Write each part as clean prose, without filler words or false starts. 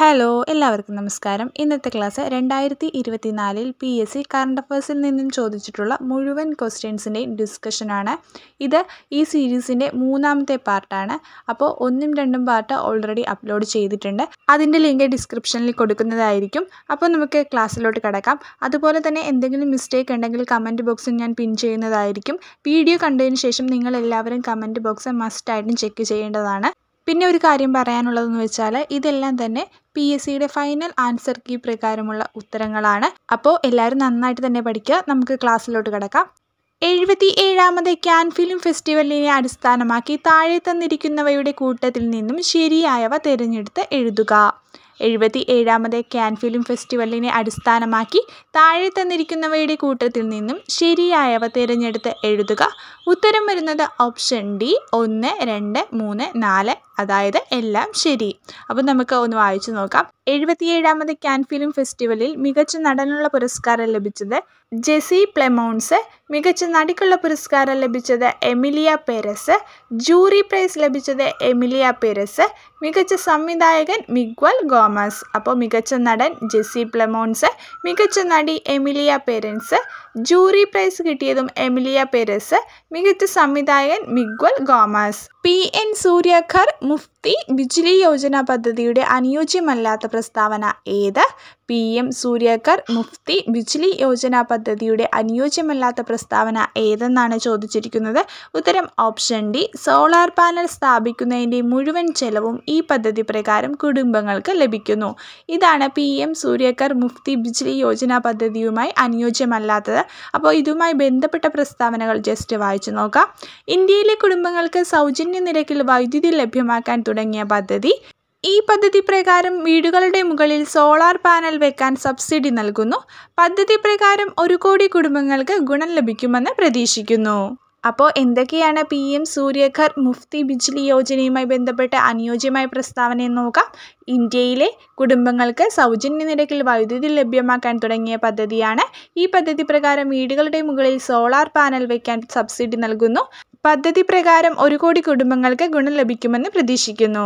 Hello എല്ലാവർക്കും നമസ്കാരം. ഇന്നത്തെ ക്ലാസ് 2024 PSC കറണ്ട് അഫയേഴ്സിൽ നിന്നും ചോദിച്ചിട്ടുള്ള മുഴുവൻ ക്വസ്റ്റ്യൻസിൻ്റെയും ഡിസ്കഷനാണ്. ഇത് ഈ സീരീസിൻ്റെ മൂന്നാമത്തെ പാർട്ടാണ്. അപ്പോൾ 1ഉം 2ഉം പാർട്ട് ഓൾറെഡി അപ്ലോഡ് ചെയ്തിട്ടുണ്ട്. അതിൻ്റെ ലിങ്ക് ഡിസ്ക്രിപ്ഷനിൽ കൊടുക്കുന്നതായിരിക്കും. അപ്പോൾ നമുക്ക് ക്ലാസ്സിലോട്ട് കിടക്കാം. അതുപോലെ തന്നെ എന്തെങ്കിലും മിസ്റ്റേക്ക് ഉണ്ടെങ്കിൽ കമൻറ്റ് ബോക്സിൽ ഞാൻ പിൻ ചെയ്യുന്നതായിരിക്കും. വീഡിയോ കണ്ടതിന് ശേഷം നിങ്ങൾ എല്ലാവരും കമൻറ്റ് ബോക്സ് മസ്റ്റായിട്ടും ചെക്ക് ചെയ്യേണ്ടതാണ്. പിന്നെ ഒരു കാര്യം പറയാനുള്ളതെന്ന് വെച്ചാൽ ഇതെല്ലാം തന്നെ PSCയുടെ ഫൈനൽ ആൻസർ കീ പ്രകാരമുള്ള ഉത്തരങ്ങളാണ്. അപ്പോൾ എല്ലാവരും നന്നായിട്ട് തന്നെ പഠിക്കുക. നമുക്ക് ക്ലാസ്സിലോട്ട് കിടക്കാം. 77ാമത് കാൻ ഫിലിം ഫെസ്റ്റിവലിനെ അടിസ്ഥാനമാക്കി താഴെ തന്നിരിക്കുന്നവയുടെ കൂട്ടത്തിൽ നിന്നും ശരിയായവ തിരഞ്ഞെടുത്ത് എഴുതുക. 77ാമത് കാൻ ഫിലിം ഫെസ്റ്റിവലിനെ അടിസ്ഥാനമാക്കി താഴെ തന്നിരിക്കുന്നവയുടെ കൂട്ടത്തിൽ നിന്നും ശരിയായവ തിരഞ്ഞെടുത്ത് എഴുതുക. ഉത്തരം വരുന്നത് ഓപ്ഷൻ ഡി 1, 2, 3, 4, അതായത് എല്ലാം ശരി. അപ്പോൾ നമുക്ക് ഒന്ന് വായിച്ചു നോക്കാം. 77ാമത് കാൻ ഫിലിം ഫെസ്റ്റിവലിൽ മികച്ച നടനുള്ള പുരസ്കാരം ലഭിച്ചത് ജെസി പ്ലെമോൺസ്, മികച്ച നടിക്കുള്ള പുരസ്കാരം ലഭിച്ചത് എമിലിയ പെരസ്, ജൂറി പ്രൈസ് ലഭിച്ചത് എമിലിയ പെരസ്, മികച്ച സംവിധായകൻ മിഗ്വൽ ഗോമസ്. അപ്പോൾ മികച്ച നടൻ ജെസി പ്ലെമോൺസ്, മികച്ച നടി എമിലിയ പെരൻസ്, ജൂറി പ്രൈസ് കിട്ടിയതും എമിലിയ പെരസ്, മികച്ച സംവിധായകൻ Miguel Gomes. PN Suryaghar Muft Bijli Yojana പദ്ധതിയുടെ അനുയോജ്യമല്ലാത്ത പ്രസ്താവന ഏത്? PM സൂര്യഘർ മുഫ്തി ബിജ്ലി യോജന പദ്ധതിയുടെ അനുയോജ്യമല്ലാത്ത പ്രസ്താവന ഏതെന്നാണ് ചോദിച്ചിരിക്കുന്നത്. ഉത്തരം ഓപ്ഷൻ ഡി. സോളാർ പാനൽ സ്ഥാപിക്കുന്നതിൻ്റെ മുഴുവൻ ചെലവും ഈ പദ്ധതി പ്രകാരം കുടുംബങ്ങൾക്ക് ലഭിക്കുന്നു. ഇതാണ് PM സൂര്യഘർ മുഫ്തി ബിജ്ലി യോജന പദ്ധതിയുമായി അനുയോജ്യമല്ലാത്തത്. അപ്പോൾ ഇതുമായി ബന്ധപ്പെട്ട പ്രസ്താവനകൾ ജസ്റ്റ് വായിച്ചു നോക്കാം. ഇന്ത്യയിലെ കുടുംബങ്ങൾക്ക് സൗജന്യ നിരക്കിൽ വൈദ്യുതി ലഭ്യമാക്കാൻ തുടങ്ങിയ പദ്ധതി. ഈ പദ്ധതി പ്രകാരം വീടുകളുടെ മുകളിൽ സോളാർ പാനൽ വെക്കാൻ സബ്സിഡി നൽകുന്നു. പദ്ധതി പ്രകാരം 1 കോടി കുടുംബങ്ങൾക്ക് ഗുണം ലഭിക്കുമെന്ന് പ്രതീക്ഷിക്കുന്നു. അപ്പോൾ എന്തൊക്കെയാണ് PM സൂര്യഘർ മുഫ്തി ബിജ്ലി യോജനയുമായി ബന്ധപ്പെട്ട് അനുയോജ്യമായ പ്രസ്താവന എന്ന് നോക്കാം. ഇന്ത്യയിലെ കുടുംബങ്ങൾക്ക് സൗജന്യ നിരക്കിൽ വൈദ്യുതി ലഭ്യമാക്കാൻ തുടങ്ങിയ പദ്ധതിയാണ്. ഈ പദ്ധതി പ്രകാരം വീടുകളുടെ മുകളിൽ സോളാർ പാനൽ വയ്ക്കാൻ സബ്സിഡി നൽകുന്നു. പദ്ധതി പ്രകാരം 1 കോടി കുടുംബങ്ങൾക്ക് ഗുണം ലഭിക്കുമെന്ന് പ്രതീക്ഷിക്കുന്നു.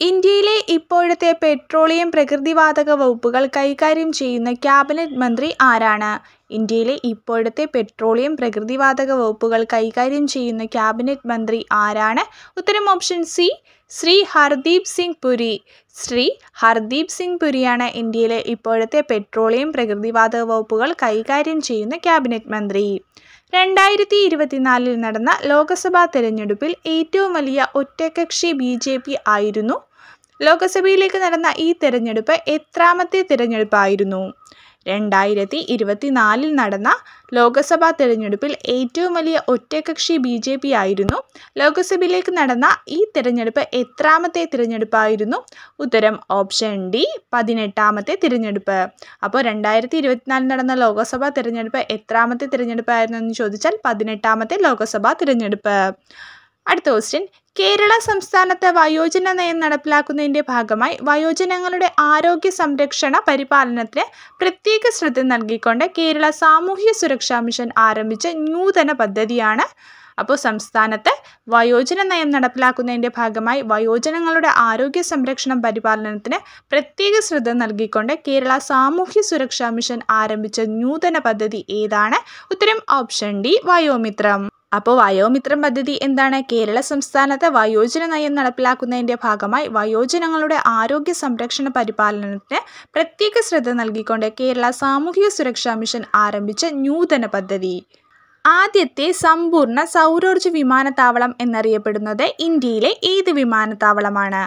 ഇന്ത്യയിലെ ഇപ്പോഴത്തെ പെട്രോളിയം പ്രകൃതിവാതക വകുപ്പുകൾ കൈകാര്യം ചെയ്യുന്ന ക്യാബിനറ്റ് മന്ത്രി ആരാണ്? ഇന്ത്യയിലെ ഇപ്പോഴത്തെ പെട്രോളിയം പ്രകൃതിവാതക വകുപ്പുകൾ കൈകാര്യം ചെയ്യുന്ന ക്യാബിനറ്റ് മന്ത്രി ആരാണ്? ഉത്തരം ഓപ്ഷൻ സി. ശ്രീ ഹർദീപ് സിംഗ് പുരി. ശ്രീ ഹർദീപ് സിംഗ് പുരിയാണ് ഇന്ത്യയിലെ ഇപ്പോഴത്തെ പെട്രോളിയം പ്രകൃതിവാതക വകുപ്പുകൾ കൈകാര്യം ചെയ്യുന്ന ക്യാബിനറ്റ് മന്ത്രി. 2024 നടന്ന ലോക്സഭാ തെരഞ്ഞെടുപ്പിൽ ഏറ്റവും വലിയ ഒറ്റകക്ഷി BJP ആയിരുന്നു. ലോക്സഭയിലേക്ക് നടന്ന ഈ തെരഞ്ഞെടുപ്പ് എത്രാമത്തെ തിരഞ്ഞെടുപ്പായിരുന്നു? 2024 നടന്ന ലോക്സഭാ തെരഞ്ഞെടുപ്പിൽ ഏറ്റവും വലിയ ഒറ്റകക്ഷി BJP ആയിരുന്നു. ലോക്സഭയിലേക്ക് നടന്ന ഈ തിരഞ്ഞെടുപ്പ് എത്രാമത്തെ തിരഞ്ഞെടുപ്പായിരുന്നു? ഉത്തരം ഓപ്ഷൻ ഡി 18ാമത്തെ തിരഞ്ഞെടുപ്പ്. അപ്പോൾ 2024 നടന്ന ലോക്സഭാ തിരഞ്ഞെടുപ്പ് എത്രാമത്തെ തിരഞ്ഞെടുപ്പായിരുന്നു എന്ന് ചോദിച്ചാൽ 18ാമത്തെ ലോക്സഭാ തിരഞ്ഞെടുപ്പ്. അടുത്ത ക്വസ്റ്റ്യൻ. കേരള സംസ്ഥാനത്ത് വയോജന നയം നടപ്പിലാക്കുന്നതിൻ്റെ ഭാഗമായി വയോജനങ്ങളുടെ ആരോഗ്യ സംരക്ഷണ പരിപാലനത്തിന് പ്രത്യേക ശ്രദ്ധ നൽകിക്കൊണ്ട് കേരള സാമൂഹ്യ സുരക്ഷാ മിഷൻ ആരംഭിച്ച നൂതന പദ്ധതിയാണ്. അപ്പോൾ സംസ്ഥാനത്ത് വയോജന നയം നടപ്പിലാക്കുന്നതിൻ്റെ ഭാഗമായി വയോജനങ്ങളുടെ ആരോഗ്യ സംരക്ഷണ പരിപാലനത്തിന് പ്രത്യേക ശ്രദ്ധ നൽകിക്കൊണ്ട് കേരള സാമൂഹ്യ സുരക്ഷാ മിഷൻ ആരംഭിച്ച നൂതന പദ്ധതി ഏതാണ്? ഉത്തരം ഓപ്ഷൻ ഡി വയോമിത്രം. അപ്പോൾ വയോമിത്രം പദ്ധതി എന്താണ്? കേരള സംസ്ഥാനത്ത് വയോജന നയം നടപ്പിലാക്കുന്നതിൻ്റെ ഭാഗമായി വയോജനങ്ങളുടെ ആരോഗ്യ സംരക്ഷണ പരിപാലനത്തിന് പ്രത്യേക ശ്രദ്ധ നൽകിക്കൊണ്ട് കേരള സാമൂഹിക സുരക്ഷാ മിഷൻ ആരംഭിച്ച നൂതന പദ്ധതി. ആദ്യത്തെ സമ്പൂർണ്ണ സൗരോർജ്ജ വിമാനത്താവളം എന്നറിയപ്പെടുന്നത് ഇന്ത്യയിലെ ഏത് വിമാനത്താവളമാണ്?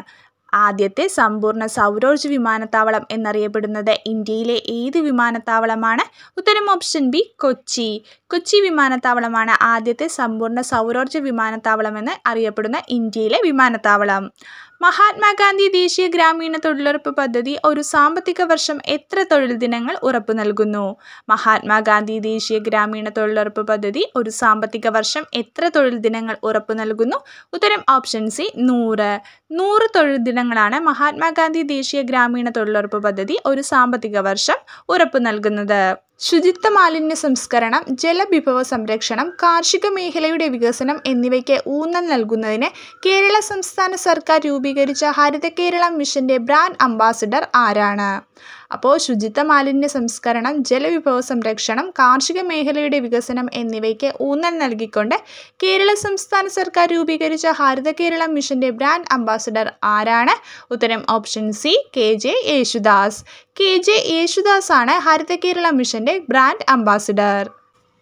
ആദ്യത്തെ സമ്പൂർണ്ണ സൗരോർജ്ജ വിമാനത്താവളം എന്നറിയപ്പെടുന്നത് ഇന്ത്യയിലെ ഏത് വിമാനത്താവളമാണ്? ഉത്തരം ഓപ്ഷൻ ബി കൊച്ചി. കൊച്ചി വിമാനത്താവളമാണ് ആദ്യത്തെ സമ്പൂർണ്ണ സൗരോർജ്ജ വിമാനത്താവളം എന്ന് അറിയപ്പെടുന്ന ഇന്ത്യയിലെ വിമാനത്താവളം. മഹാത്മാഗാന്ധി ദേശീയ ഗ്രാമീണ തൊഴിലുറപ്പ് പദ്ധതി ഒരു സാമ്പത്തിക വർഷം എത്ര തൊഴിൽ ദിനങ്ങൾ ഉറപ്പു നൽകുന്നു? മഹാത്മാഗാന്ധി ദേശീയ ഗ്രാമീണ തൊഴിലുറപ്പ് പദ്ധതി ഒരു സാമ്പത്തിക വർഷം എത്ര തൊഴിൽ ദിനങ്ങൾ ഉറപ്പു നൽകുന്നു? ഉത്തരം ഓപ്ഷൻ സി 100 തൊഴിൽ ദിനങ്ങളാണ് മഹാത്മാഗാന്ധി ദേശീയ ഗ്രാമീണ തൊഴിലുറപ്പ് പദ്ധതി ഒരു സാമ്പത്തിക വർഷം ഉറപ്പു നൽകുന്നത്. ശുചിത്വ മാലിന്യ സംസ്കരണം, ജലവിഭവ സംരക്ഷണം, കാർഷിക മേഖലയുടെ വികസനം എന്നിവയ്ക്ക് ഊന്നൽ നൽകുന്നതിന് കേരള സംസ്ഥാന സർക്കാർ രൂപീകരിച്ച ഹരിത കേരളം മിഷന്റെ ബ്രാൻഡ് അംബാസിഡർ ആരാണ്? അപ്പോൾ ശുചിത്വ മാലിന്യ സംസ്കരണം, ജലവിഭവ സംരക്ഷണം, കാർഷിക മേഖലയുടെ വികസനം എന്നിവയ്ക്ക് ഊന്നൽ നൽകിക്കൊണ്ട് കേരള സംസ്ഥാന സർക്കാർ രൂപീകരിച്ച ഹരിത കേരളം മിഷന്റെ ബ്രാൻഡ് അംബാസിഡർ ആരാണ്? ഉത്തരം option C, KJ Yesudas. KJ Yesudas ആണ് ഹരിത കേരളം മിഷന്റെ ബ്രാൻഡ് അംബാസിഡർ.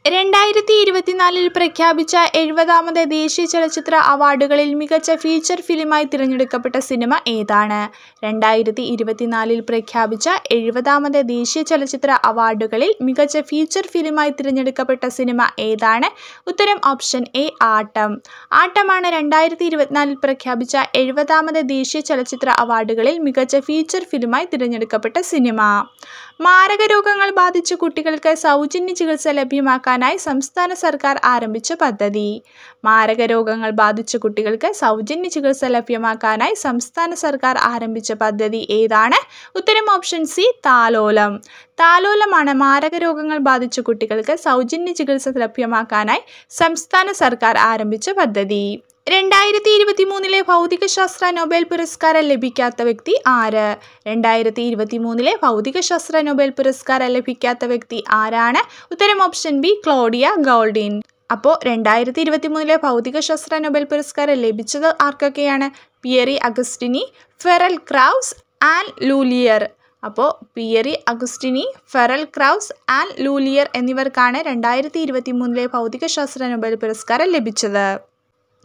2024 പ്രഖ്യാപിച്ച 70ാമത് ദേശീയ ചലച്ചിത്ര അവാർഡുകളിൽ മികച്ച ഫീച്ചർ ഫിലിമായി തിരഞ്ഞെടുക്കപ്പെട്ട സിനിമ ഏതാണ്? 2024 പ്രഖ്യാപിച്ച 70ാമത് ദേശീയ ചലച്ചിത്ര അവാർഡുകളിൽ മികച്ച ഫീച്ചർ ഫിലിമായി തിരഞ്ഞെടുക്കപ്പെട്ട സിനിമ ഏതാണ്? ഉത്തരം ഓപ്ഷൻ എ, ആട്ടം. ആട്ടമാണ് 2024 പ്രഖ്യാപിച്ച 70ാമത് ദേശീയ ചലച്ചിത്ര അവാർഡുകളിൽ മികച്ച ഫീച്ചർ ഫിലിമായി തിരഞ്ഞെടുക്കപ്പെട്ട സിനിമ. മാരക രോഗങ്ങൾ ബാധിച്ച കുട്ടികൾക്ക് സൗജന്യ ചികിത്സ ലഭ്യമാക്കാനായി സംസ്ഥാന സർക്കാർ ആരംഭിച്ച പദ്ധതി. മാരക രോഗങ്ങൾ ബാധിച്ച കുട്ടികൾക്ക് സൗജന്യ ചികിത്സ ലഭ്യമാക്കാനായി സംസ്ഥാന സർക്കാർ ആരംഭിച്ച പദ്ധതി ഏതാണ്? ഉത്തരം ഓപ്ഷൻ സി, താലോലം. താലോലമാണ് മാരക രോഗങ്ങൾ ബാധിച്ച കുട്ടികൾക്ക് സൗജന്യ ചികിത്സ ലഭ്യമാക്കാനായി സംസ്ഥാന സർക്കാർ ആരംഭിച്ച പദ്ധതി. 2023 ഭൗതികശാസ്ത്ര നൊബേൽ പുരസ്കാരം ലഭിക്കാത്ത വ്യക്തി ആര്? 2023 ഭൗതികശാസ്ത്ര നൊബേൽ പുരസ്കാരം ലഭിക്കാത്ത വ്യക്തി ആരാണ്? ഉത്തരം ഓപ്ഷൻ ബി, ക്ലോഡിയ ഗോൾഡിൻ. അപ്പോൾ 2023 ഭൗതികശാസ്ത്ര നൊബേൽ പുരസ്കാരം ലഭിച്ചത് ആർക്കൊക്കെയാണ്? Pierre അഗസ്റ്റിനി, ഫെറൽ crows and ലൂലിയർ. അപ്പോൾ പിയറി അഗസ്റ്റിനി, ഫെറൽ ക്രൗസ് ആൻഡ് ലൂലിയർ എന്നിവർക്കാണ് 2023 ഭൗതികശാസ്ത്ര നൊബേൽ പുരസ്കാരം ലഭിച്ചത്.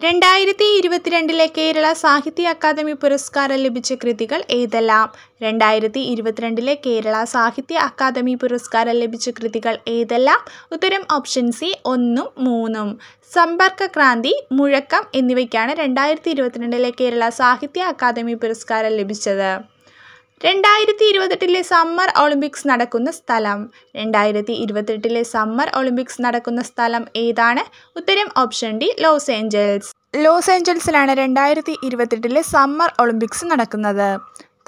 2022 കേരള സാഹിത്യ അക്കാദമി പുരസ്കാരം ലഭിച്ച കൃതികൾ ഏതെല്ലാം? 2022 കേരള സാഹിത്യ അക്കാദമി പുരസ്കാരം ലഭിച്ച കൃതികൾ ഏതെല്ലാം? ഉത്തരം ഓപ്ഷൻ സി, 1, 3. സമ്പർക്കക്രാന്തി, മുഴക്കം എന്നിവയ്ക്കാണ് 2022 കേരള സാഹിത്യ അക്കാദമി പുരസ്കാരം ലഭിച്ചത്. 2028 സമ്മർ ഒളിമ്പിക്സ് നടക്കുന്ന സ്ഥലം. 2028 സമ്മർ ഒളിമ്പിക്സ് നടക്കുന്ന സ്ഥലം ഏതാണ്? ഉത്തരം option D, Los Angeles. Los ഏഞ്ചൽസിലാണ് 2028 സമ്മർ ഒളിമ്പിക്സ് നടക്കുന്നത്.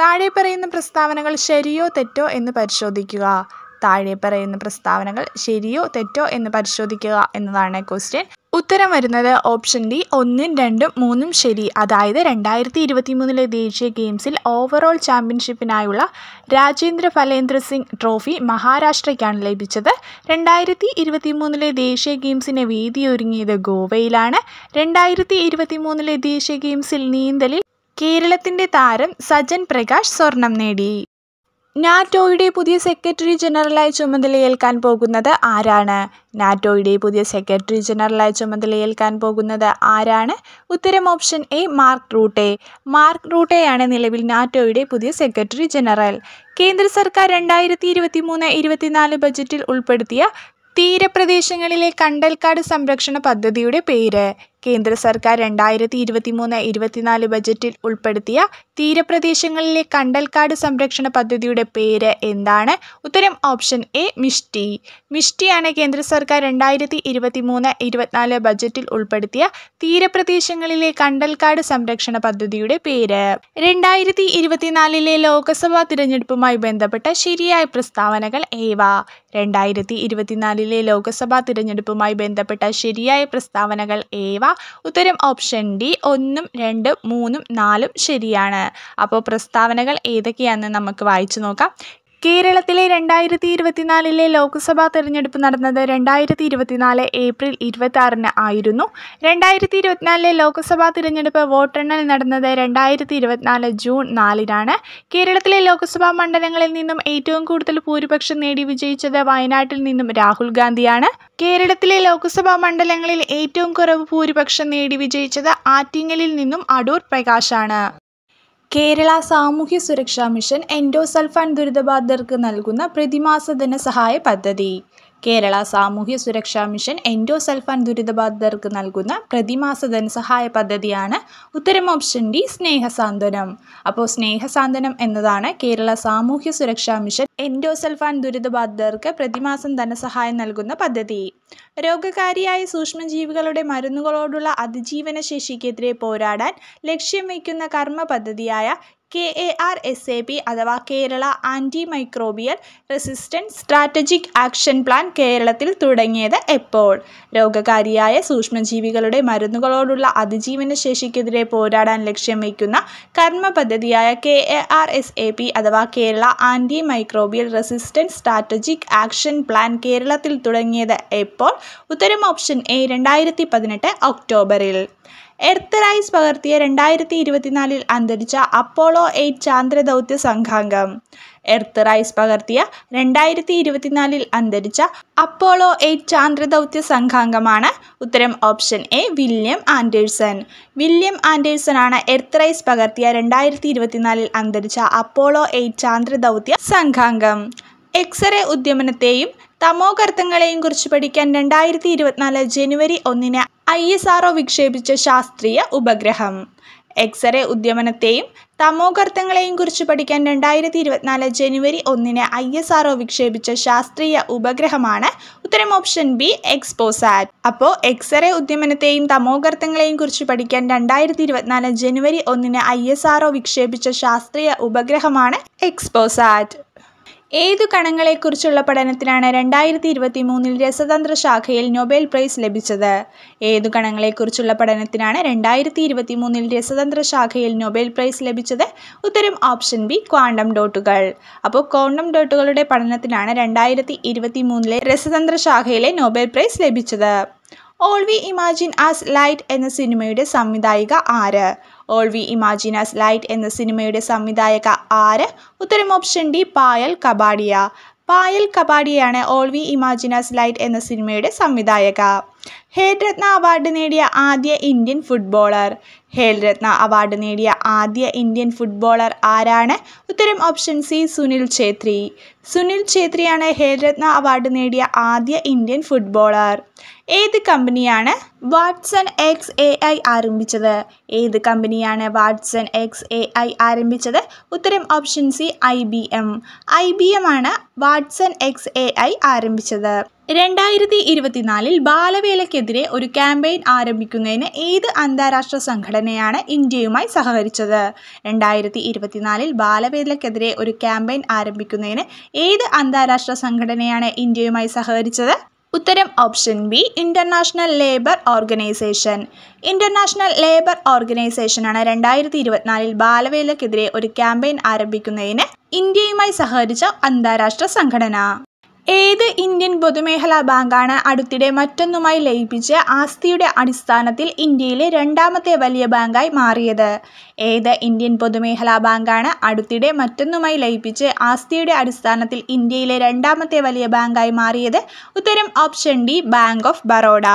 താഴെ പറയുന്ന പ്രസ്താവനകൾ ശരിയോ തെറ്റോ എന്ന് പരിശോധിക്കുക. താഴെ പറയുന്ന പ്രസ്താവനകൾ ശരിയോ തെറ്റോ എന്ന് പരിശോധിക്കുക എന്നതാണ് ക്വസ്റ്റ്യൻ. ഉത്തരം വരുന്നത് ഓപ്ഷൻ ഡി, 1, 2, 3 ശരി. അതായത് 2023 ദേശീയ ഗെയിംസിൽ ഓവറോൾ ചാമ്പ്യൻഷിപ്പിനായുള്ള രാജേന്ദ്ര ഫലേന്ദ്ര സിംഗ് ട്രോഫി മഹാരാഷ്ട്രയ്ക്കാണ് ലഭിച്ചത്. 2023 ദേശീയ ഗെയിംസിന് വേദിയൊരുങ്ങിയത് ഗോവയിലാണ്. 2023 ദേശീയ ഗെയിംസിൽ നീന്തലിൽ കേരളത്തിൻ്റെ താരം സജൻ പ്രകാശ് സ്വർണം നേടി. നാറ്റോയുടെ പുതിയ സെക്രട്ടറി ജനറലായി ചുമതലയേൽക്കാൻ പോകുന്നത് ആരാണ്? നാറ്റോയുടെ പുതിയ സെക്രട്ടറി ജനറലായി ചുമതലയേൽക്കാൻ പോകുന്നത് ആരാണ്? ഉത്തരം option A, Mark Rutte. Mark റൂട്ടെയാണ് നിലവിൽ നാറ്റോയുടെ പുതിയ സെക്രട്ടറി ജനറൽ. കേന്ദ്ര സർക്കാർ 2023-24 ബജറ്റിൽ ഉൾപ്പെടുത്തിയ തീരപ്രദേശങ്ങളിലെ കണ്ടൽക്കാട് സംരക്ഷണ പദ്ധതിയുടെ പേര്. കേന്ദ്ര സർക്കാർ 2023-24 ബജറ്റിൽ ഉൾപ്പെടുത്തിയ തീരപ്രദേശങ്ങളിലെ കണ്ടൽക്കാട് സംരക്ഷണ പദ്ധതിയുടെ പേര് എന്താണ്? ഉത്തരം ഓപ്ഷൻ എ, മിഷ്ടി. മിഷ്ടിയാണ് കേന്ദ്ര സർക്കാർ 2023-24 ബജറ്റിൽ ഉൾപ്പെടുത്തിയ തീരപ്രദേശങ്ങളിലെ കണ്ടൽക്കാട് സംരക്ഷണ പദ്ധതിയുടെ പേര്. 2024 ലോക്സഭാ തിരഞ്ഞെടുപ്പുമായി ബന്ധപ്പെട്ട ശരിയായ പ്രസ്താവനകൾ ഏവ? 2024 ലോക്സഭാ തിരഞ്ഞെടുപ്പുമായി ബന്ധപ്പെട്ട ശരിയായ പ്രസ്താവനകൾ ഏവ? ഉത്തരം ഓപ്ഷൻ ഡി, 1, 2, 3, 4 ശരിയാണ്. അപ്പോൾ പ്രസ്താവനകൾ ഏതൊക്കെയാണെന്ന് നമുക്ക് വായിച്ചു നോക്കാം. കേരളത്തിലെ 2024 ലോക്സഭാ തെരഞ്ഞെടുപ്പ് നടന്നത് 2024 ഏപ്രിൽ 26 ആയിരുന്നു. 2024 ലോക്സഭാ തിരഞ്ഞെടുപ്പ് വോട്ടെണ്ണൽ നടന്നത് 2024 ജൂൺ 4 കേരളത്തിലെ ലോക്സഭാ മണ്ഡലങ്ങളിൽ നിന്നും ഏറ്റവും കൂടുതൽ ഭൂരിപക്ഷം നേടി വിജയിച്ചത് വയനാട്ടിൽ നിന്നും രാഹുൽ ഗാന്ധിയാണ്. കേരളത്തിലെ ലോക്സഭാ മണ്ഡലങ്ങളിൽ ഏറ്റവും കുറവ് ഭൂരിപക്ഷം നേടി വിജയിച്ചത് ആറ്റിങ്ങലിൽ നിന്നും അടൂർ പ്രകാശാണ്. കേരള സാമൂഹ്യ സുരക്ഷാ മിഷൻ എൻഡോസൾഫാൻ ദുരിതബാധിതർക്ക് നൽകുന്ന പ്രതിമാസ ധനസഹായ പദ്ധതി. കേരള സാമൂഹ്യ സുരക്ഷാ മിഷൻ എൻഡോസൾഫാൻ ദുരിതബാധിതർക്ക് നൽകുന്ന പ്രതിമാസ ധനസഹായ പദ്ധതിയാണ്. ഉത്തരം ഓപ്ഷൻ ഡി, സ്നേഹസാന്ത്വനം. അപ്പോൾ സ്നേഹസാന്ത്വനം എന്നതാണ് കേരള സാമൂഹ്യ സുരക്ഷാ മിഷൻ എൻഡോസൾഫാൻ ദുരിതബാധിതർക്ക് പ്രതിമാസം ധനസഹായം നൽകുന്ന പദ്ധതി. രോഗകാരിയായ സൂക്ഷ്മജീവികളുടെ മരുന്നുകളോടുള്ള അതിജീവന ശേഷിക്കെതിരെ പോരാടാൻ ലക്ഷ്യം വയ്ക്കുന്ന കർമ്മ പദ്ധതിയായ KARSAP അഥവാ Kerala anti microbial resistance strategic action plan കേരളത്തിൽ തുടങ്ങിയത് എപ്പോൾ? രോഗകാരിയായ സൂക്ഷ്മജീവികളുടെ മരുന്നുകളോടുള്ള അതിജീവന ശേഷിക്കെതിരെ പോരാടാൻ ലക്ഷ്യം വയ്ക്കുന്ന കർമ്മ പദ്ധതിയായ KARSAP അഥവാ Kerala anti microbial resistance strategic action plan കേരളത്തിൽ തുടങ്ങിയത് എപ്പോൾ? ഉത്തരം ഓപ്ഷൻ എ 2018 ഒക്ടോബറിൽ. എർത്ത് റൈസ് പകർത്തിയ 2024 അന്തരിച്ച അപ്പോളോ 8 ചാന്ദ്രദൗത്യ സംഘാംഗം. എർത്ത് റൈസ് പകർത്തിയ 2024 അന്തരിച്ച അപ്പോളോ 8 ചാന്ദ്രദൗത്യ സംഘാംഗമാണ്. ഉത്തരം option A William Anderson. William Anderson ആണ് എർത്ത് റൈസ് പകർത്തിയ 2024 അന്തരിച്ച അപ്പോളോ 8 ചാന്ദ്രദൗത്യ സംഘാംഗം. എക്സ്റേ ഉദ്യമനത്തെയും തമോഗർത്തങ്ങളെയും കുറിച്ച് പഠിക്കാൻ 2024 ജനുവരി 1 ISRO വിക്ഷേപിച്ച ശാസ്ത്രീയ ഉപഗ്രഹം. എക്സ്റേ ഉദ്യമനത്തെയും തമോഗർത്തങ്ങളെയും കുറിച്ച് പഠിക്കാൻ 2024 ജനുവരി 1 ISRO വിക്ഷേപിച്ച ശാസ്ത്രീയ ഉപഗ്രഹമാണ്. ഉത്തരം ഓപ്ഷൻ ബി എക്സ്പോസാറ്റ്. അപ്പോൾ എക്സ്റേ ഉദ്യമനത്തെയും തമോഗർത്തങ്ങളെയും കുറിച്ച് പഠിക്കാൻ 2024 ജനുവരി 1 ISRO വിക്ഷേപിച്ച ശാസ്ത്രീയ ഉപഗ്രഹമാണ് എക്സ്പോസാറ്റ്. ഏതു കണങ്ങളെക്കുറിച്ചുള്ള പഠനത്തിനാണ് 2023 രസതന്ത്ര ശാഖയിൽ നൊബേൽ പ്രൈസ് ലഭിച്ചത്? ഏതു കണങ്ങളെക്കുറിച്ചുള്ള പഠനത്തിനാണ് 2023 രസതന്ത്ര ശാഖയിൽ നൊബേൽ പ്രൈസ് ലഭിച്ചത്? ഉത്തരം ഓപ്ഷൻ ബി ക്വാണ്ടം ഡോട്ടുകൾ. അപ്പോൾ ക്വാണ്ടം ഡോട്ടുകളുടെ പഠനത്തിനാണ് 2023 രസതന്ത്ര ശാഖയിലെ നൊബേൽ പ്രൈസ് ലഭിച്ചത്. All We Imagine As Light എന്ന സിനിമയുടെ സംവിധായിക ആര്? All We Imagine As Light എന്ന സിനിമയുടെ സംവിധായക ആര്? ഉത്തരം ഓപ്ഷൻ ഡി പായൽ കപാഡിയ. പായൽ കപാഡിയയാണ് All We Imagine As Light എന്ന സിനിമയുടെ സംവിധായക. ഖേൽരത്ന അവാർഡ് നേടിയ ആദ്യ ഇന്ത്യൻ ഫുട്ബോളർ. ഖേൽരത്ന അവാർഡ് നേടിയ ആദ്യ ഇന്ത്യൻ ഫുട്ബോളർ ആരാണ്? ഉത്തരം ഓപ്ഷൻ സി സുനിൽ ഛേത്രി. സുനിൽ ഛേത്രിയാണ് ഖേൽരത്ന അവാർഡ് നേടിയ ആദ്യ ഇന്ത്യൻ ഫുട്ബോളർ. ഏത് കമ്പനിയാണ് വാട്സൺ XAI ആരംഭിച്ചത്? ഏത് കമ്പനിയാണ് വാട്സൺ XAI ആരംഭിച്ചത്? ഉത്തരം ഓപ്ഷൻ സി IBM. IBM ആണ് വാട്സൺ XAI ആരംഭിച്ചത്. 2024 ബാലവേലയ്ക്കെതിരെ ഒരു ക്യാമ്പയിൻ ആരംഭിക്കുന്നതിന് ഏത് അന്താരാഷ്ട്ര സംഘടനയാണ് ഇന്ത്യയുമായി സഹകരിച്ചത്? 2024 ബാലവേലയ്ക്കെതിരെ ഒരു ക്യാമ്പയിൻ ആരംഭിക്കുന്നതിന് ഏത് അന്താരാഷ്ട്ര സംഘടനയാണ് ഇന്ത്യയുമായി സഹകരിച്ചത്? ഉത്തരം option B international labour organisation. International labour ഓർഗനൈസേഷനാണ് 2024 ബാലവേലയ്ക്കെതിരെ ഒരു ക്യാമ്പയിൻ ആരംഭിക്കുന്നതിന് ഇന്ത്യയുമായി സഹകരിച്ച അന്താരാഷ്ട്ര സംഘടന. ഏത് ഇന്ത്യൻ പൊതുമേഖലാ ബാങ്കാണ് അടുത്തിടെ മറ്റൊന്നുമായി ലയിപ്പിച്ച് ആസ്തിയുടെ അടിസ്ഥാനത്തിൽ ഇന്ത്യയിലെ രണ്ടാമത്തെ വലിയ ബാങ്കായി മാറിയത്? ഏത് ഇന്ത്യൻ പൊതുമേഖലാ ബാങ്കാണ് അടുത്തിടെ മറ്റൊന്നുമായി ലയിപ്പിച്ച് ആസ്തിയുടെ അടിസ്ഥാനത്തിൽ ഇന്ത്യയിലെ രണ്ടാമത്തെ വലിയ ബാങ്കായി മാറിയത്? ഉത്തരം option D bank of Baroda.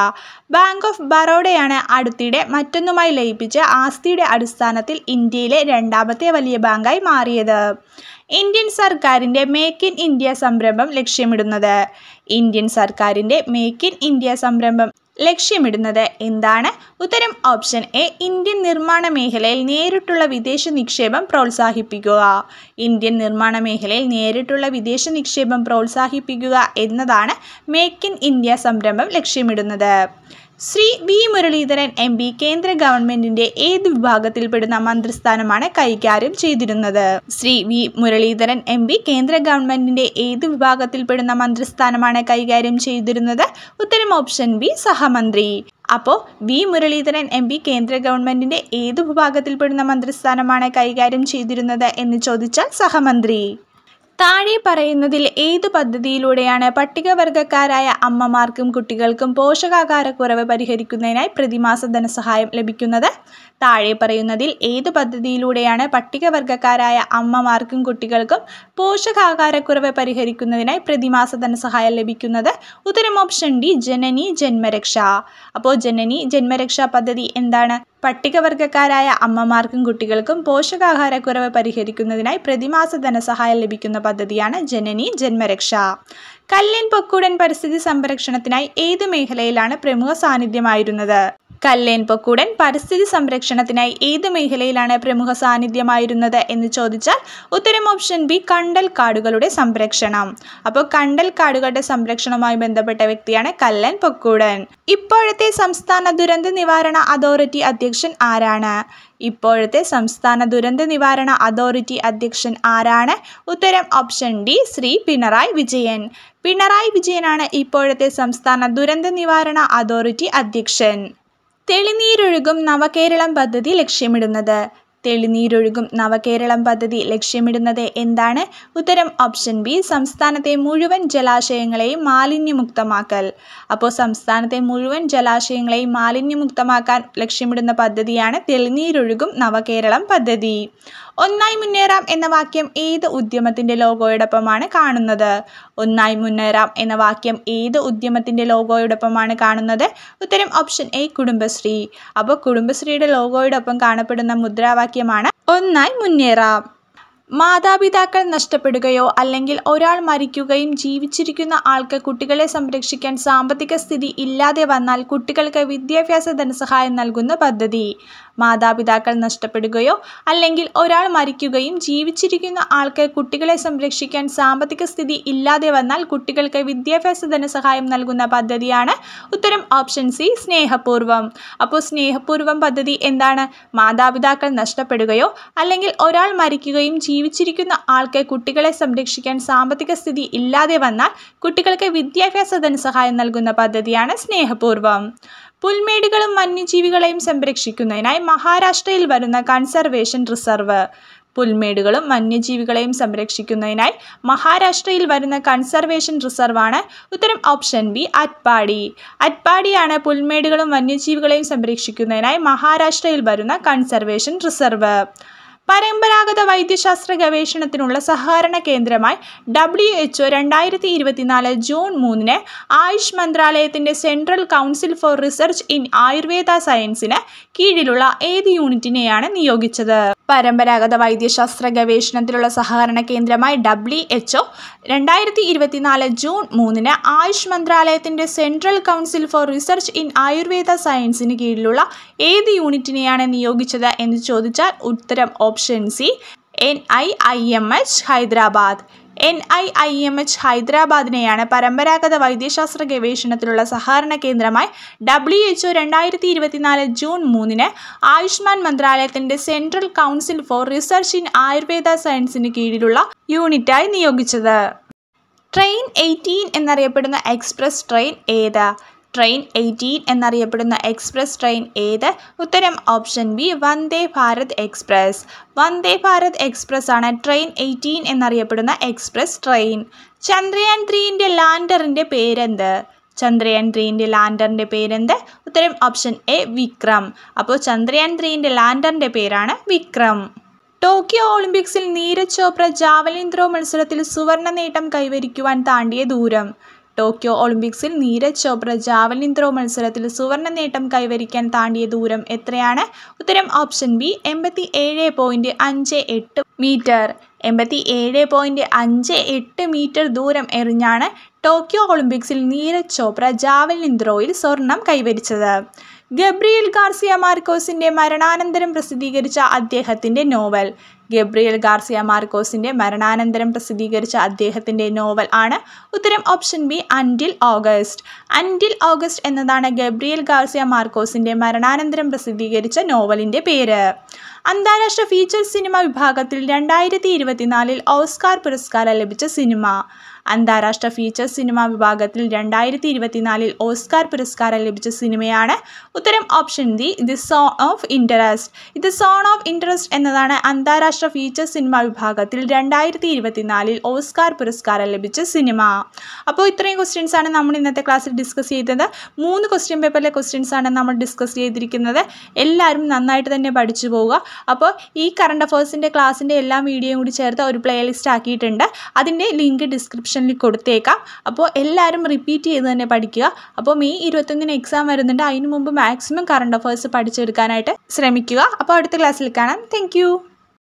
Bank of ബറോഡയാണ് അടുത്തിടെ മറ്റൊന്നുമായി ലയിപ്പിച്ച് ആസ്തിയുടെ അടിസ്ഥാനത്തിൽ ഇന്ത്യയിലെ രണ്ടാമത്തെ വലിയ ബാങ്കായി മാറിയത്. ഇന്ത്യൻ സർക്കാരിൻ്റെ മേക്ക് ഇൻ ഇന്ത്യ സംരംഭം ലക്ഷ്യമിടുന്നത്? ഇന്ത്യൻ സർക്കാരിൻ്റെ മേക്ക് ഇൻ ഇന്ത്യ സംരംഭം ലക്ഷ്യമിടുന്നത് എന്താണ്? ഉത്തരം ഓപ്ഷൻ എ ഇന്ത്യൻ നിർമ്മാണ മേഖലയിൽ നേരിട്ടുള്ള വിദേശ നിക്ഷേപം പ്രോത്സാഹിപ്പിക്കുക. ഇന്ത്യൻ നിർമ്മാണ മേഖലയിൽ നേരിട്ടുള്ള വിദേശ നിക്ഷേപം പ്രോത്സാഹിപ്പിക്കുക എന്നതാണ് മേക്ക് ഇൻ ഇന്ത്യ സംരംഭം ലക്ഷ്യമിടുന്നത്. ശ്രീ വി മുരളീധരൻ MP കേന്ദ്ര ഗവൺമെന്റിന്റെ ഏത് വിഭാഗത്തിൽപ്പെടുന്ന മന്ത്രിസ്ഥാനമാണ് കൈകാര്യം ചെയ്തിരുന്നത്? ശ്രീ വി മുരളീധരൻ MP കേന്ദ്ര ഗവൺമെന്റിന്റെ ഏത് വിഭാഗത്തിൽപ്പെടുന്ന മന്ത്രിസ്ഥാനമാണ് കൈകാര്യം ചെയ്തിരുന്നത്? ഉത്തരം ഓപ്ഷൻ ബി സഹമന്ത്രി. അപ്പോൾ വി മുരളീധരൻ MP കേന്ദ്ര ഗവൺമെന്റിന്റെ ഏത് വിഭാഗത്തിൽപ്പെടുന്ന മന്ത്രിസ്ഥാനമാണ് കൈകാര്യം ചെയ്തിരുന്നത് എന്ന് ചോദിച്ചാൽ സഹമന്ത്രി. താഴെ പറയുന്നതിൽ ഏതു പദ്ധതിയിലൂടെയാണ് പട്ടികവർഗക്കാരായ അമ്മമാർക്കും കുട്ടികൾക്കും പോഷകാഹാരക്കുറവ് പരിഹരിക്കുന്നതിനായി പ്രതിമാസ ധനസഹായം ലഭിക്കുന്നത്? താഴെ പറയുന്നതിൽ ഏതു പദ്ധതിയിലൂടെയാണ് പട്ടികവർഗക്കാരായ അമ്മമാർക്കും കുട്ടികൾക്കും പോഷകാഹാരക്കുറവ് പരിഹരിക്കുന്നതിനായി പ്രതിമാസ ധനസഹായം ലഭിക്കുന്നത്? ഉത്തരം ഓപ്ഷൻ ഡി ജനനി ജന്മരക്ഷ. അപ്പോൾ ജനനി ജന്മരക്ഷ പദ്ധതി എന്താണ്? പട്ടികവർഗക്കാരായ അമ്മമാർക്കും കുട്ടികൾക്കും പോഷകാഹാരക്കുറവ് പരിഹരിക്കുന്നതിനായി പ്രതിമാസ ധനസഹായം ലഭിക്കുന്ന പദ്ധതിയാണ് ജനനി ജന്മരക്ഷ. കല്ലിൻ പൊക്കൂടൻ പരിസ്ഥിതി സംരക്ഷണത്തിനായി ഏത് മേഖലയിലാണ് പ്രമുഖ സാന്നിധ്യമായിരുന്നത്? കല്ലേൻ പൊക്കൂടൻ പരിസ്ഥിതി സംരക്ഷണത്തിനായി ഏത് മേഖലയിലാണ് പ്രമുഖ സാന്നിധ്യമായിരുന്നത് എന്ന് ചോദിച്ചാൽ ഉത്തരം ഓപ്ഷൻ ബി കണ്ടൽ കാടുകളുടെ സംരക്ഷണം. അപ്പോൾ കണ്ടൽ കാടുകളുടെ സംരക്ഷണവുമായി ബന്ധപ്പെട്ട വ്യക്തിയാണ് കല്ലേൻ പൊക്കൂടൻ. ഇപ്പോഴത്തെ സംസ്ഥാന ദുരന്ത നിവാരണ അതോറിറ്റി അധ്യക്ഷൻ ആരാണ്? ഇപ്പോഴത്തെ സംസ്ഥാന ദുരന്ത നിവാരണ അതോറിറ്റി അധ്യക്ഷൻ ആരാണ്? ഉത്തരം ഓപ്ഷൻ ഡി ശ്രീ പിണറായി വിജയൻ. പിണറായി വിജയനാണ് ഇപ്പോഴത്തെ സംസ്ഥാന ദുരന്ത നിവാരണ അതോറിറ്റി അധ്യക്ഷൻ. തെളിനീരൊഴുകും നവകേരളം പദ്ധതി ലക്ഷ്യമിടുന്നത്. തെളിനീരൊഴുകും നവകേരളം പദ്ധതി ലക്ഷ്യമിടുന്നത് എന്താണ്? ഉത്തരം ഓപ്ഷൻ ബി സംസ്ഥാനത്തെ മുഴുവൻ ജലാശയങ്ങളെയും മാലിന്യമുക്തമാക്കൽ. അപ്പോൾ സംസ്ഥാനത്തെ മുഴുവൻ ജലാശയങ്ങളെയും മാലിന്യമുക്തമാക്കാൻ ലക്ഷ്യമിടുന്ന പദ്ധതിയാണ് തെളിനീരൊഴുകും നവകേരളം പദ്ധതി. ഒന്നായി മുന്നേറാം എന്ന വാക്യം ഏത് ഉദ്യമത്തിൻ്റെ ലോഗോയോടൊപ്പമാണ് കാണുന്നത്? ഒന്നായി മുന്നേറാം എന്ന വാക്യം ഏത് ഉദ്യമത്തിൻ്റെ ലോഗോയോടൊപ്പമാണ് കാണുന്നത്? ഉത്തരം ഓപ്ഷൻ എ കുടുംബശ്രീ. അപ്പോൾ കുടുംബശ്രീയുടെ ലോഗോയോടൊപ്പം കാണപ്പെടുന്ന മുദ്രാവാക്യമാണ് ഒന്നായി മുന്നേറാം. മാതാപിതാക്കൾ നഷ്ടപ്പെടുകയോ അല്ലെങ്കിൽ ഒരാൾ മരിക്കുകയും ജീവിച്ചിരിക്കുന്ന ആൾക്ക് കുട്ടികളെ സംരക്ഷിക്കാൻ സാമ്പത്തിക സ്ഥിതി ഇല്ലാതെ വന്നാൽ കുട്ടികൾക്ക് വിദ്യാഭ്യാസ ധനസഹായം നൽകുന്ന പദ്ധതി. മാതാപിതാക്കൾ നഷ്ടപ്പെടുകയോ അല്ലെങ്കിൽ ഒരാൾ മരിക്കുകയും ജീവിച്ചിരിക്കുന്ന ആൾക്ക് കുട്ടികളെ സംരക്ഷിക്കാൻ സാമ്പത്തിക സ്ഥിതി ഇല്ലാതെ വന്നാൽ കുട്ടികൾക്ക് വിദ്യാഭ്യാസ ധനസഹായം നൽകുന്ന പദ്ധതിയാണ് ഉത്തരം ഓപ്ഷൻ സി സ്നേഹപൂർവം. അപ്പോൾ സ്നേഹപൂർവം പദ്ധതി എന്താണ്? മാതാപിതാക്കൾ നഷ്ടപ്പെടുകയോ അല്ലെങ്കിൽ ഒരാൾ മരിക്കുകയും ജീവിച്ചിരിക്കുന്ന ആൾക്ക് കുട്ടികളെ സംരക്ഷിക്കാൻ സാമ്പത്തിക സ്ഥിതി ഇല്ലാതെ വന്നാൽ കുട്ടികൾക്ക് വിദ്യാഭ്യാസ ധനസഹായം നൽകുന്ന പദ്ധതിയാണ് സ്നേഹപൂർവം. പുൽമേടുകളും വന്യജീവികളെയും സംരക്ഷിക്കുന്നതിനായി മഹാരാഷ്ട്രയിൽ വരുന്ന കൺസർവേഷൻ റിസർവ്. പുൽമേടുകളും വന്യജീവികളെയും സംരക്ഷിക്കുന്നതിനായി മഹാരാഷ്ട്രയിൽ വരുന്ന കൺസർവേഷൻ റിസർവാണ് ഉത്തരം ഓപ്ഷൻ ബി അറ്റ്പാടി. അറ്റ്പാടിയാണ് പുൽമേടുകളും വന്യജീവികളെയും സംരക്ഷിക്കുന്നതിനായി മഹാരാഷ്ട്രയിൽ വരുന്ന കൺസർവേഷൻ റിസർവ്. പരമ്പരാഗത വൈദ്യശാസ്ത്ര ഗവേഷണത്തിനുള്ള സഹകരണ കേന്ദ്രമായി WHO 2024 ജൂൺ 3 ആയുഷ് മന്ത്രാലയത്തിൻ്റെ central council for research in Ayurveda സയൻസിന് കീഴിലുള്ള ഏത് യൂണിറ്റിനെയാണ് നിയോഗിച്ചത്? പരമ്പരാഗത വൈദ്യശാസ്ത്ര ഗവേഷണത്തിലുള്ള സഹകരണ കേന്ദ്രമായി WHO 2024 ജൂൺ 3 ആയുഷ് മന്ത്രാലയത്തിൻ്റെ central council for research in Ayurveda സയൻസിന് കീഴിലുള്ള ഏത് യൂണിറ്റിനെയാണ് നിയോഗിച്ചത് എന്ന് ചോദിച്ചാൽ ഉത്തരം option C NIIMH Hyderabad. NIIMH ഹൈദരാബാദിനെയാണ് പരമ്പരാഗത വൈദ്യശാസ്ത്ര ഗവേഷണത്തിലുള്ള സഹകരണ കേന്ദ്രമായി WHO 2024 ജൂൺ 3 ആയുഷ്മാൻ മന്ത്രാലയത്തിൻ്റെ central council for research in Ayurveda സയൻസിന് കീഴിലുള്ള യൂണിറ്റായി നിയോഗിച്ചത്. ട്രെയിൻ 18 എന്നറിയപ്പെടുന്ന എക്സ്പ്രസ് ട്രെയിൻ ഏത്? ട്രെയിൻ 18 എന്നറിയപ്പെടുന്ന എക്സ്പ്രസ് ട്രെയിൻ ഏത്? ഉത്തരം option B Vande Bharat express. Vande Bharat express ആണ് ട്രെയിൻ 18 എന്നറിയപ്പെടുന്ന എക്സ്പ്രസ് ട്രെയിൻ. ചന്ദ്രയാൻ 3ൻ്റെ ലാൻഡറിൻ്റെ പേരെന്ത്? ചന്ദ്രയാൻ 3ൻ്റെ ലാൻഡറിൻ്റെ പേരെന്ത്? ഉത്തരം ഓപ്ഷൻ എ വിക്രം. അപ്പോൾ ചന്ദ്രയാൻ 3ൻ്റെ ലാൻഡറിൻ്റെ പേരാണ് വിക്രം. ടോക്കിയോ ഒളിമ്പിക്സിൽ നീരജ് ചോപ്ര ജാവലിൻ ത്രോ മത്സരത്തിൽ സുവർണ്ണ നേട്ടം കൈവരിക്കുവാൻ താണ്ടിയ ദൂരം. ടോക്കിയോ ഒളിമ്പിക്സിൽ നീരജ് ചോപ്ര ജാവലിൻ ത്രോ മത്സരത്തിൽ സുവർണ്ണ നേട്ടം കൈവരിക്കാൻ താണ്ടിയ ദൂരം എത്രയാണ്? ഉത്തരം ഓപ്ഷൻ ബി 87.58 മീറ്റർ. 87.58 മീറ്റർ ദൂരം എറിഞ്ഞാണ് ടോക്കിയോ ഒളിമ്പിക്സിൽ നീരജ് ചോപ്ര ജാവലിൻ ത്രോയിൽ സ്വർണം കൈവരിച്ചത്. ഗബ്രിയേൽ ഗാർസിയ മാർക്കോസിൻ്റെ മരണാനന്തരം പ്രസിദ്ധീകരിച്ച അദ്ദേഹത്തിൻ്റെ നോവൽ. ഗബ്രിയേൽ ഗാർസിയ മാർക്കോസിൻ്റെ മരണാനന്തരം പ്രസിദ്ധീകരിച്ച അദ്ദേഹത്തിൻ്റെ നോവൽ ആണ് ഉത്തരം ഓപ്ഷൻ ബി അൻറ്റിൽ ഓഗസ്റ്റ്. അൻറ്റിൽ ഓഗസ്റ്റ് എന്നതാണ് ഗബ്രിയേൽ ഗാർസിയ മാർക്കോസിൻ്റെ മരണാനന്തരം പ്രസിദ്ധീകരിച്ച നോവലിൻ്റെ പേര്. അന്താരാഷ്ട്ര ഫീച്ചർ സിനിമ വിഭാഗത്തിൽ 2024 ഓസ്കാർ പുരസ്കാരം ലഭിച്ച സിനിമ. അന്താരാഷ്ട്ര ഫീച്ചർ സിനിമ വിഭാഗത്തിൽ 2024 ഓസ്കാർ പുരസ്കാരം ലഭിച്ച സിനിമയാണ് ഉത്തരം option D the zone of interest. The zone of interest എന്നതാണ് അന്താരാഷ്ട്ര ഫീച്ചർ സിനിമ വിഭാഗത്തിൽ 2024 ഓസ്കാർ പുരസ്കാരം ലഭിച്ച സിനിമ. അപ്പോൾ ഇത്രയും ക്വസ്റ്റ്യൻസ് ആണ് നമ്മൾ ഇന്നത്തെ ക്ലാസ്സിൽ ഡിസ്കസ് ചെയ്തത്. 3 ക്വസ്റ്റ്യൻ പേപ്പറിലെ ക്വസ്റ്റ്യൻസ് ആണ് നമ്മൾ ഡിസ്കസ് ചെയ്തിരിക്കുന്നത്. എല്ലാവരും നന്നായിട്ട് തന്നെ പഠിച്ചു പോവുക. അപ്പോൾ ഈ കറണ്ട് അഫേഴ്സിൻ്റെ ക്ലാസ്സിൻ്റെ എല്ലാ വീഡിയോയും കൂടി ചേർത്ത് ഒരു പ്ലേലിസ്റ്റ് ആക്കിയിട്ടുണ്ട്. അതിൻ്റെ ലിങ്ക് ഡിസ്ക്രിപ്ഷനിൽ കൊടുത്തേക്കാം. അപ്പോൾ എല്ലാവരും റിപ്പീറ്റ് ചെയ്ത് തന്നെ പഠിക്കുക. അപ്പോൾ മെയ് 21 എക്സാം വരുന്നുണ്ട്. അതിന് മുമ്പ് മാക്സിമം കറണ്ട് അഫേഴ്സ് പഠിച്ചെടുക്കാനായിട്ട് ശ്രമിക്കുക. അപ്പോൾ അടുത്ത ക്ലാസ്സിൽ കാണാം. താങ്ക്